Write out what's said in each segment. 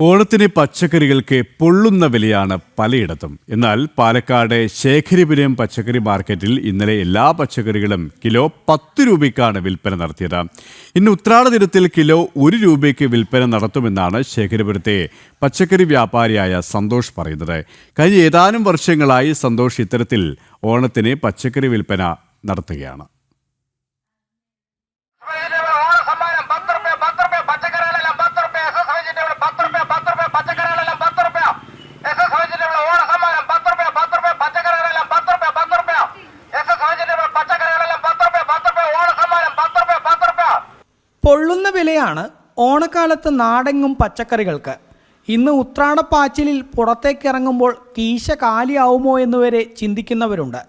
ഓണത്തിന് പച്ചക്കറികൾക്ക് പൊള്ളുന്ന വിലയാണ് പലയിടത്തും. എന്നാൽ പാലക്കാട് ശേഖരിപുരം പച്ചക്കറി മാർക്കറ്റിൽ ഇന്നലെ എല്ലാ പച്ചക്കറികളും കിലോ 10 രൂപയ്ക്കാണ് വിൽപ്പന നടത്തിയത്. ഇന്ന് ഉത്രാട ദിനത്തിൽ കിലോ 1 രൂപയ്ക്ക് വിൽപ്പന നടത്തുമെന്നാണ് ശേഖരിപുരത്തെ പച്ചക്കറി വ്യാപാരിയായ സന്തോഷ് പറയുന്നത്. കഴിഞ്ഞ ഏതാനും വർഷങ്ങളായി സന്തോഷ് ഇത്തരത്തിൽ ഓണത്തിന് പച്ചക്കറി വിൽപ്പന നടത്തുകയാണ്. പൊള്ളുന്ന വിലയാണ് ഓണക്കാലത്ത് നാടെങ്ങും പച്ചക്കറികൾക്ക്. ഇന്ന് ഉത്രാടപ്പാച്ചിലിൽ പുറത്തേക്കിറങ്ങുമ്പോൾ കീശ കാലിയാവുമോ എന്നുവരെ ചിന്തിക്കുന്നവരുണ്ട്.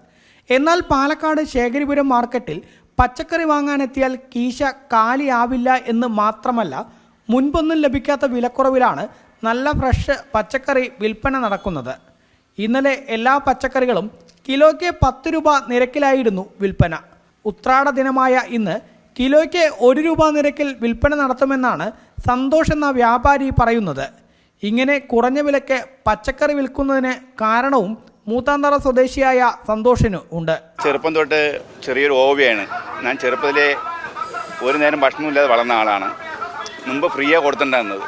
എന്നാൽ പാലക്കാട് ശേഖരിപുരം മാർക്കറ്റിൽ പച്ചക്കറി വാങ്ങാനെത്തിയാൽ കീശ കാലിയാവില്ല എന്ന് മാത്രമല്ല, മുൻപൊന്നും ലഭിക്കാത്ത വിലക്കുറവിലാണ് നല്ല ഫ്രഷ് പച്ചക്കറി വിൽപ്പന നടക്കുന്നത്. ഇന്നലെ എല്ലാ പച്ചക്കറികളും കിലോയ്ക്ക് 10 രൂപ നിരക്കിലായിരുന്നു വിൽപ്പന. ഉത്രാട ദിനമായ ഇന്ന് കിലോയ്ക്ക് 1 രൂപ നിരക്കിൽ വിൽപ്പന നടത്തുമെന്നാണ് സന്തോഷ് എന്ന വ്യാപാരി പറയുന്നത്. ഇങ്ങനെ കുറഞ്ഞ വിലയ്ക്ക് പച്ചക്കറി വിൽക്കുന്നതിന് കാരണവും മൂത്താന്തറ സ്വദേശിയായ സന്തോഷിന് ഉണ്ട്. ചെറുപ്പം തൊട്ട് ചെറിയൊരു ഹോബിയാണ്. ഞാൻ ചെറുപ്പത്തിലെ ഒരു നേരം ഭക്ഷണമില്ലാതെ വളർന്ന ആളാണ്. മുമ്പ് ഫ്രീയാണ് കൊടുത്തിട്ടുണ്ടായിരുന്നത്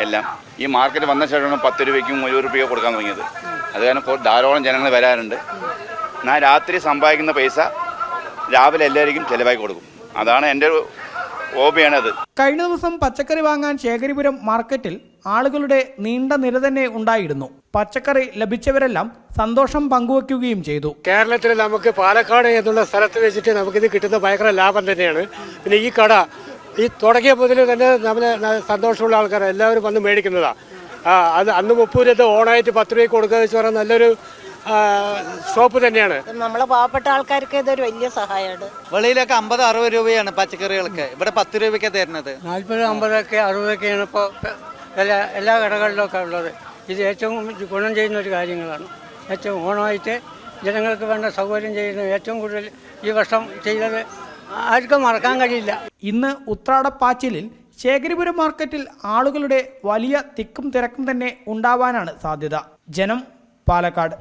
എല്ലാം. ഈ മാർക്കറ്റ് വന്ന ശേഷമാണ് 10 രൂപയ്ക്കും 1 രൂപയ്ക്കും കൊടുക്കാൻ തുടങ്ങിയത്. അത് കാരണം ധാരാളം ജനങ്ങൾ വരാറുണ്ട്. ഞാൻ രാത്രി സമ്പാദിക്കുന്ന പൈസ രാവിലെ എല്ലാവർക്കും ചിലവാക്കി കൊടുക്കും. അതാണ് എൻ്റെ ഒരു ഹോബിയാണത്. കഴിഞ്ഞ ദിവസം പച്ചക്കറി വാങ്ങാൻ ശേഖരിപുരം മാർക്കറ്റിൽ ആളുകളുടെ നീണ്ട നിര തന്നെ ഉണ്ടായിരുന്നു. പച്ചക്കറി ലഭിച്ചവരെല്ലാം സന്തോഷം പങ്കുവയ്ക്കുകയും ചെയ്തു. കേരളത്തിൽ നമുക്ക് പാലക്കാട് എന്നുള്ള സ്ഥലത്ത് വെച്ചിട്ട് നമുക്കിത് കിട്ടുന്ന ഭയങ്കര ലാഭം തന്നെയാണ്. പിന്നെ ഈ കട ഈ തുടങ്ങിയ മുതൽ തന്നെ നമ്മളെ സന്തോഷമുള്ള ആൾക്കാർ എല്ലാവരും വന്ന് മേടിക്കുന്നതാണ്. അത് അന്ന് 30 രൂപ ഓണായിട്ട് 10 രൂപയ്ക്ക് കൊടുക്കുക വെച്ച് പറഞ്ഞാൽ നല്ലൊരു ഷോപ്പ് തന്നെയാണ്. നമ്മളെ പാവപ്പെട്ട ആൾക്കാർക്ക് ഇതൊരു വലിയ സഹായമാണ്. വെളിയിലൊക്കെ 50-60 രൂപയാണ് പച്ചക്കറികൾക്ക്, ഇവിടെ 10 രൂപയ്ക്ക് തരുന്നത്. 40-50 60 ഇപ്പോൾ എല്ലാ കടകളിലൊക്കെ ഉള്ളത്. ഇത് ഏറ്റവും ഗുണം ചെയ്യുന്ന ഒരു കാര്യങ്ങളാണ്. ഏറ്റവും ഓണമായിട്ട് ജനങ്ങൾക്ക് വേണ്ട സൗകര്യം ചെയ്യുന്ന ഏറ്റവും കൂടുതൽ ഈ വർഷം ചെയ്തത് ആർക്കും മറക്കാൻ കഴിയില്ല. ഇന്ന് ഉത്രാടപ്പാച്ചിലിൽ ശേഖരിപുരം മാർക്കറ്റിൽ ആളുകളുടെ വലിയ തിക്കും തിരക്കും തന്നെ ഉണ്ടാവാനാണ് സാധ്യത. ജനം, പാലക്കാട്.